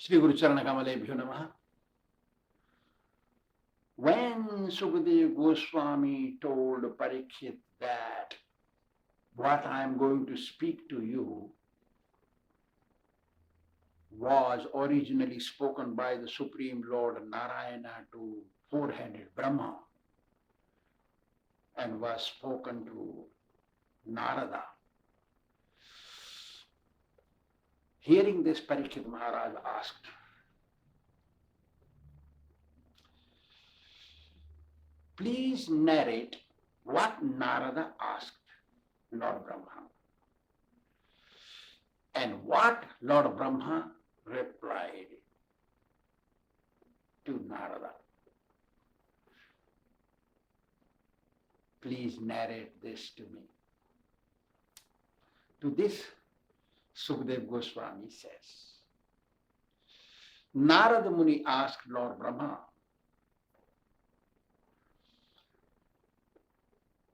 Shri Guru Charana Kamalebhyo Namaha. When Sukadeva Goswami told Parikshit that what I am going to speak to you was originally spoken by the Supreme Lord Narayana to four-headed Brahma and was spoken to Narada. Hearing this, Parikshit Maharaj asked, please narrate what Narada asked Lord Brahma and what Lord Brahma replied to Narada. Please narrate this to me. To this, Sukadeva Goswami says, Narada Muni asked Lord Brahma,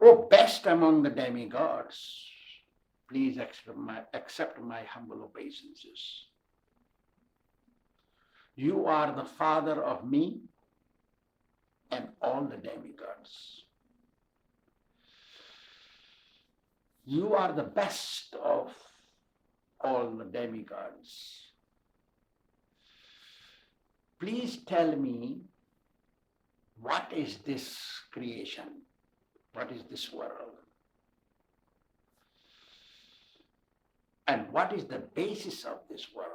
O best among the demigods, please accept my humble obeisances. You are the father of me and all the demigods. You are the best of all the demigods. Please tell me, what is this creation? What is this world? And what is the basis of this world?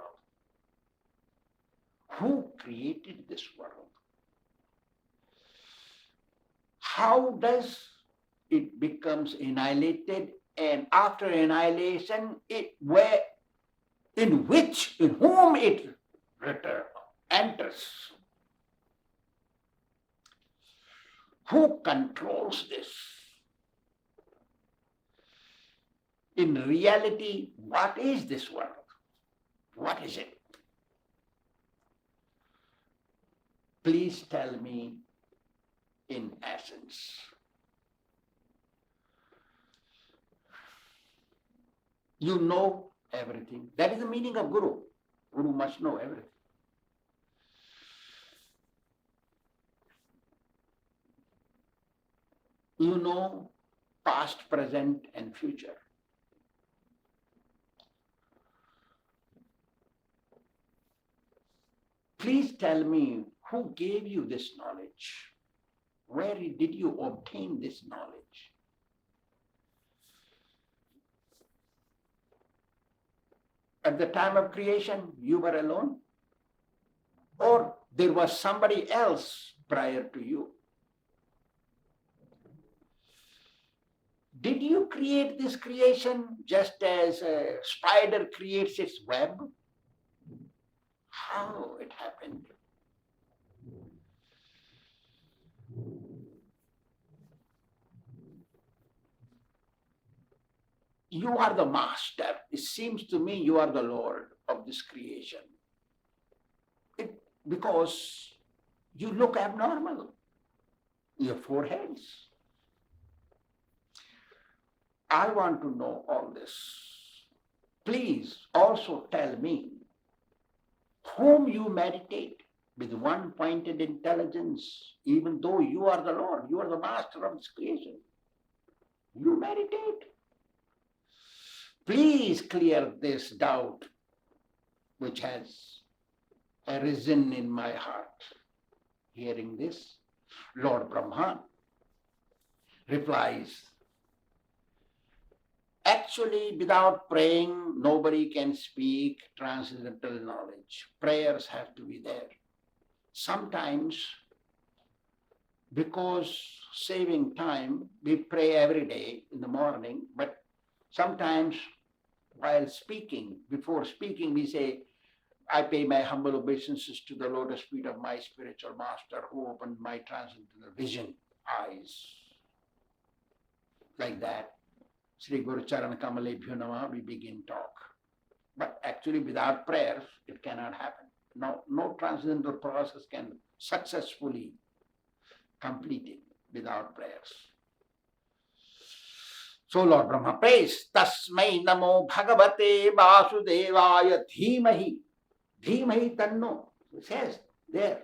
Who created this world? How does it becomes annihilated? And after annihilation, in whom it enters? Who controls this? In reality, what is this world? What is it? Please tell me in essence. You know everything. That is the meaning of Guru. Guru must know everything. You know past, present, and future. Please tell me, who gave you this knowledge? Where did you obtain this knowledge? At the time of creation, you were alone? Or there was somebody else prior to you? Did you create this creation just as a spider creates its web? How it happened? You are the master. It seems to me you are the Lord of this creation. Because you look abnormal. Your foreheads. I want to know all this. Please also tell me whom you meditate with one-pointed intelligence, even though you are the Lord, you are the master of this creation. You meditate. Please clear this doubt which has arisen in my heart. Hearing this, Lord Brahma replies, actually, without praying, nobody can speak transcendental knowledge. Prayers have to be there. Sometimes, because saving time, we pray every day in the morning, but sometimes while speaking, before speaking, we say, I pay my humble obeisances to the lotus feet of my spiritual master who opened my transcendental vision eyes. Like that. Shri Guru Charana Kamalebhyo Namaha, we begin talk. But actually without prayers, it cannot happen. No transcendental process can successfully complete it without prayers. So Lord Brahma prays, Tasmai Namo Bhagavate Vasudevaya Dhimahi Dhimahi Tanno, it says there.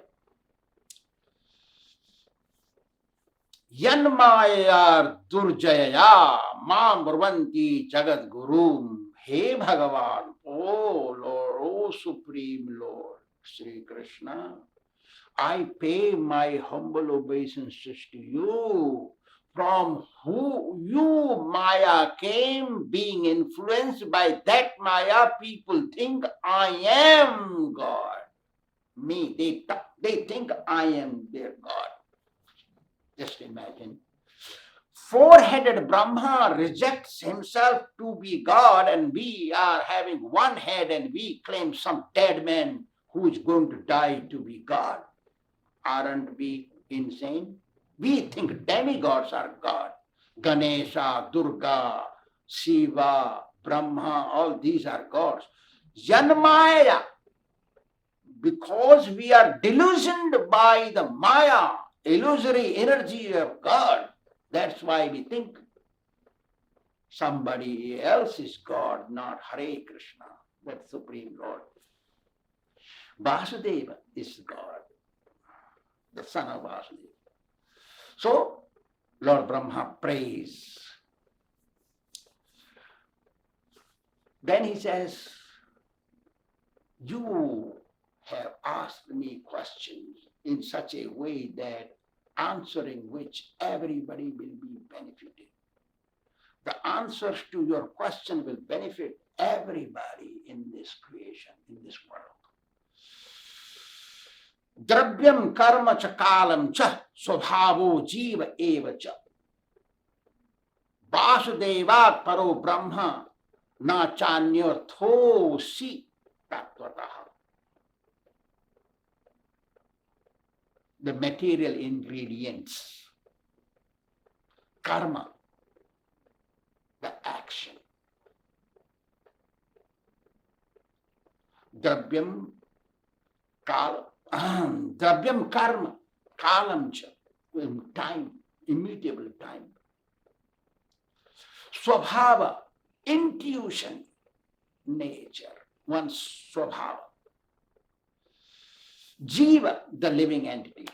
Yanmaya Durjaya Mam Brvanti Jagat Gurum. Hey Bhagavan, oh Lord, oh Supreme Lord, Sri Krishna, I pay my humble obeisances to you, from who you, Maya, came, being influenced by that Maya, people think I am God. Me, they think I am their God. Just imagine. Four-headed Brahma rejects himself to be God, and we are having one head and we claim some dead man who is going to die to be God. Aren't we insane? We think demigods are God. Ganesha, Durga, Shiva, Brahma, all these are gods. Janmaya, because we are delusioned by the Maya, illusory energy of God. That's why we think somebody else is God, not Hare Krishna, that Supreme Lord. Vasudeva is God, the son of Vasudeva. So, Lord Brahma prays. Then he says, you have asked me questions in such a way that answering which everybody will be benefited. The answers to your question will benefit everybody in this creation, in this world. Dravyam karma cha kalam cha svabhavo jiva eva cha. Vasudevat paro brahma na chanyartho si tattvataha. The material ingredients, karma, the action. Dravyam karma, kalam cha, time, immutable time. Swabhava, intuition, nature, one's swabhava. Jiva, the living entity.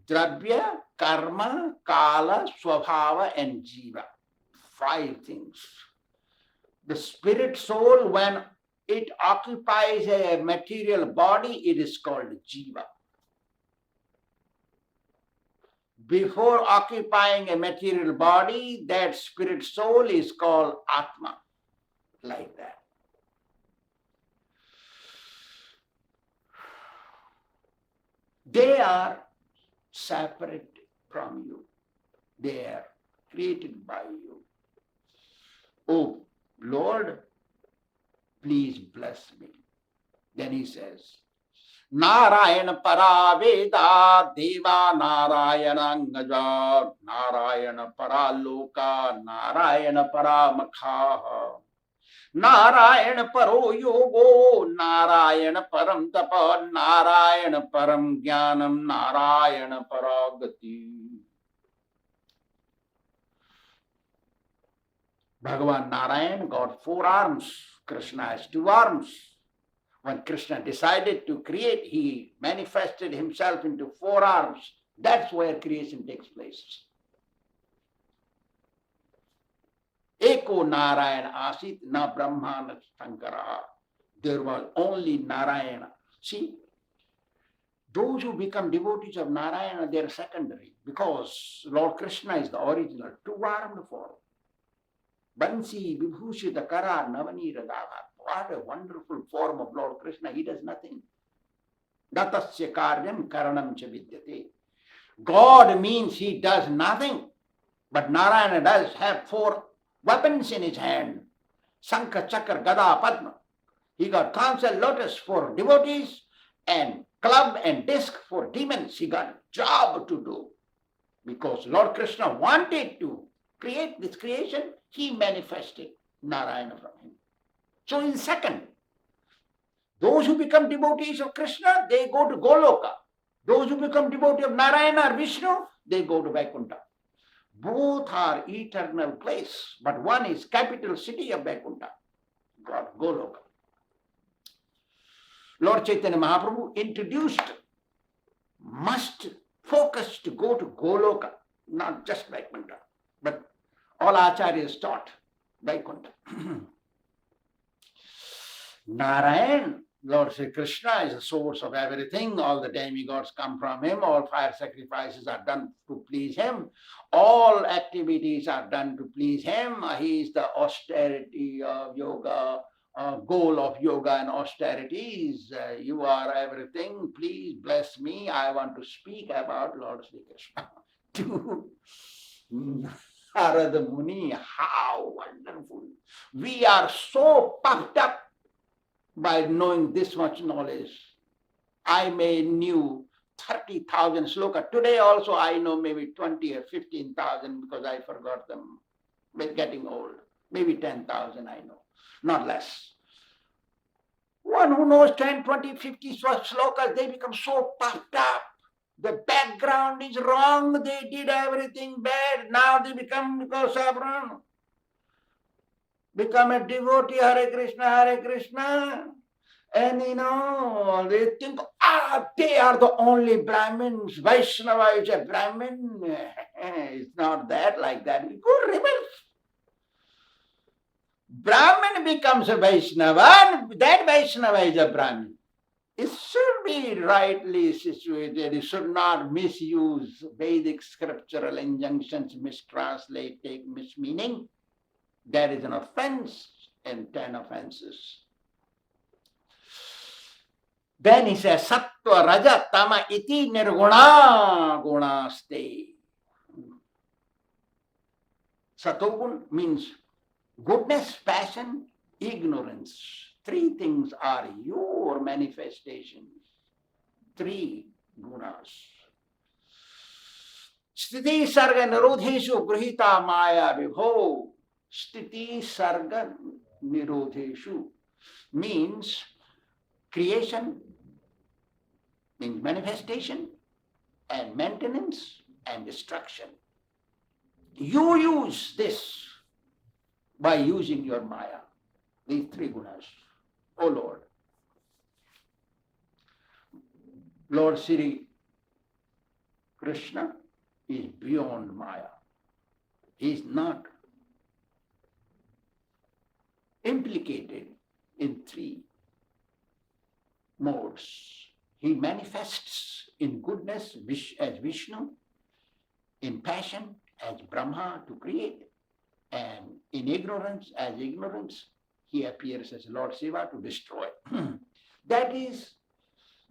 Dravya, karma, kala, swabhava, and jiva. 5 things. The spirit soul, when it occupies a material body, it is called jiva. Before occupying a material body, that spirit soul is called atma. Like that. They are separate from you. They are created by you. Oh, Lord, please bless me. Then he says, Narayana para veda deva Narayana angaja Narayana para loka Narayana para makha Narayana paro yogo Narayana param tapa Narayana param jnanam Narayana paragati. Bhagavan Narayan got 4 arms. Krishna has 2 arms. When Krishna decided to create, he manifested himself into 4 arms. That's where creation takes place. Eko Narayana Asit na Brahma na Sankara. There was only Narayana. See, those who become devotees of Narayana, they are secondary, because Lord Krishna is the original, 2-armed form. Bansi Vibhushita Kara Navanira Dava. What a wonderful form of Lord Krishna. He does nothing. Datasya karyam karanam cha vidyate. God means he does nothing. But Narayana does have 4 weapons in his hand. Sankha, Chakra, Gada, Padma. He got counsel, lotus for devotees, and club and disc for demons. He got a job to do. Because Lord Krishna wanted to create this creation, he manifested Narayana from him. So in second, those who become devotees of Krishna, they go to Goloka. Those who become devotees of Narayana or Vishnu, they go to Vaikuntha. Both are eternal place, but one is capital city of Vaikuntha, God, Goloka. Lord Chaitanya Mahaprabhu introduced must focus to go to Goloka, not just Vaikuntha, but all Acharyas taught Vaikuntha. Narayan, Lord Sri Krishna, is the source of everything. All the demigods come from him. All fire sacrifices are done to please him. All activities are done to please him. He is the austerity of yoga, goal of yoga and austerities. You are everything. Please bless me. I want to speak about Lord Sri Krishna to Narada Muni. How wonderful. We are so puffed up by knowing this much knowledge. I may knew 30,000 sloka. Today also I know maybe 20 or 15,000 because I forgot them. We're getting old. Maybe 10,000 I know, not less. One who knows 10, 20, 50 slokas, they become so puffed up. The background is wrong. They did everything bad. Now they become sovereign. Become a devotee, Hare Krishna, and they think, they are the only Brahmins. Vaishnava is a Brahmin. It's not that like that. We go reverse. Brahmin becomes a Vaishnava, and that Vaishnava is a Brahmin. It should be rightly situated. It should not misuse Vedic scriptural injunctions, mistranslate, take mismeaning. There is an offense and 10 offenses. Then he says, Sattva Raja Tama iti nirguna gunaste. Satogun means goodness, passion, ignorance. 3 things are your manifestations. 3 gunas. Sthiti sarga nirodheshu grihita maya vibho. Sthiti sarga nirodheshu means creation, means manifestation and maintenance and destruction. You use this by using your maya, these 3 gunas. O Lord, Lord Sri Krishna is beyond maya. He is not implicated in 3 modes. He manifests in goodness as Vishnu, in passion as Brahma to create, and in ignorance as ignorance, he appears as Lord Shiva to destroy. That is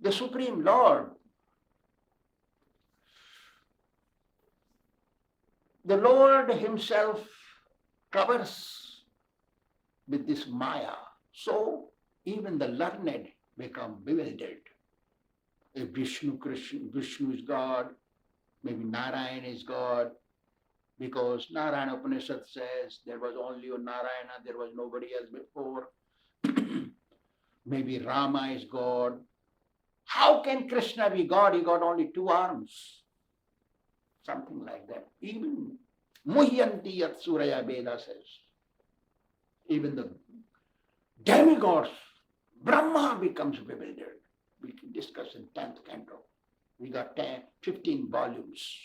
the Supreme Lord. The Lord himself covers with this maya. So even the learned become bewildered. If Vishnu is God, maybe Narayan is God, because Narayana Upanishad says there was only a Narayana, there was nobody else before. Maybe Rama is God. How can Krishna be God? He got only 2 arms. Something like that. Even Muhyanti Yat Suraya Veda says. Even the demigods, Brahma becomes bewildered. We can discuss in 10th canto. We got 15 volumes.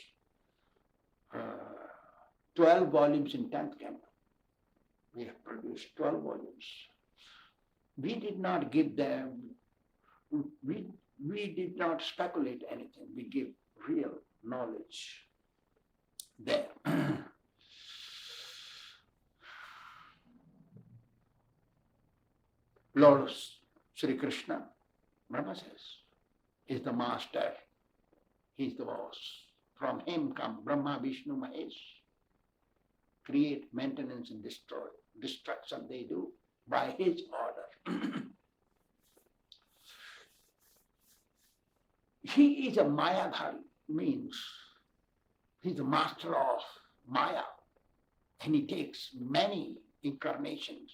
12 volumes in 10th canto. We have produced 12 volumes. We did not give them, we did not speculate anything. We give real knowledge there. Lord Sri Krishna, Brahma says, is the master. He's the boss. From him come Brahma, Vishnu, Mahesh. Create, maintenance, and destroy. Destruction they do by his order. He is a Mayadhari, means he's the master of Maya. And he takes many incarnations.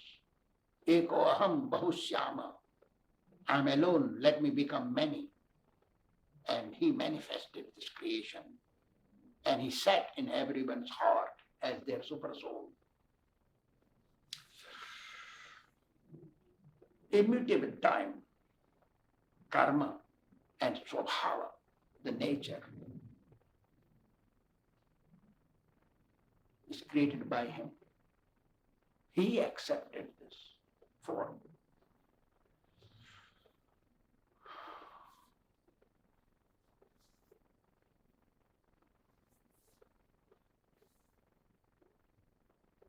Eko aham bahushyama. I'm alone, let me become many. And he manifested this creation. And he sat in everyone's heart as their super soul. Immutable time. karma and swabhava, the nature, is created by him. He accepted this form.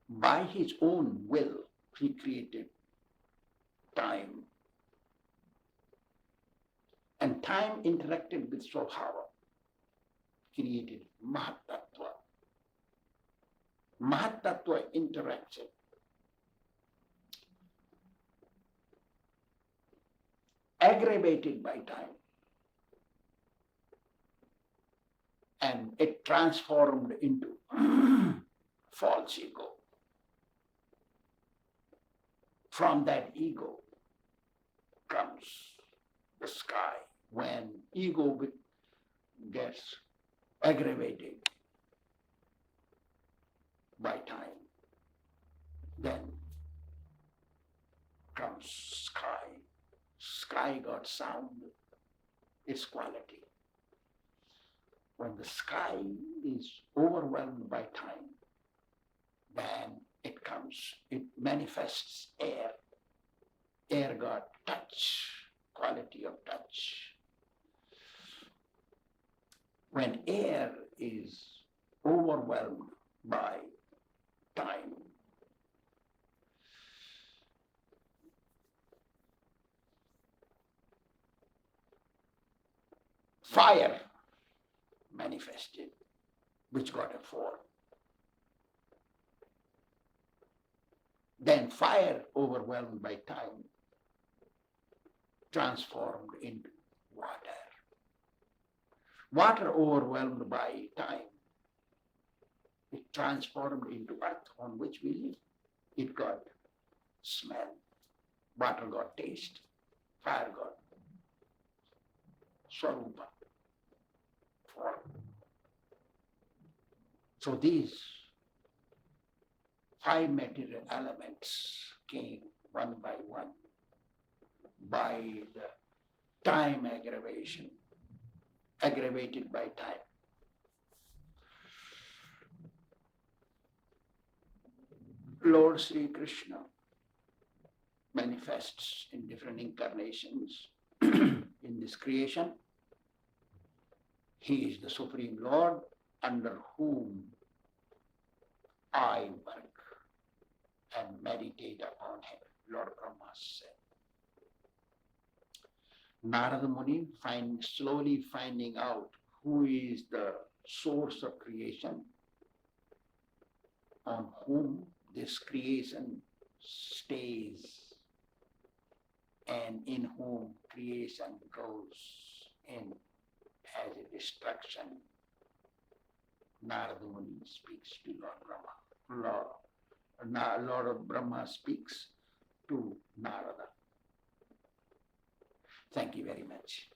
By his own will, he created time. And time interacted with Swabhava, created Mahatattva. Mahatattva interaction. Aggravated by time. And it transformed into false ego. From that ego comes the sky. When ego gets aggravated by time, then comes sky. Sky got sound, its quality. When the sky is overwhelmed by time, then it manifests air. Air got touch, quality of touch. When air is overwhelmed by time, fire manifested, which got a form. Then fire overwhelmed by time transformed into water. Water overwhelmed by time, it transformed into earth on which we live. It got smell, water got taste, fire got swarupa, form. So these 5 material elements came one by one by the time aggravation, aggravated by time. Lord Sri Krishna manifests in different incarnations in this creation. He is the Supreme Lord under whom I work and meditate upon him, Lord Brahma said. Narada Muni slowly finding out who is the source of creation, on whom this creation stays, and in whom creation goes in as a destruction. Narada Muni speaks to Lord Brahma. Lord Brahma speaks to Narada. Thank you very much.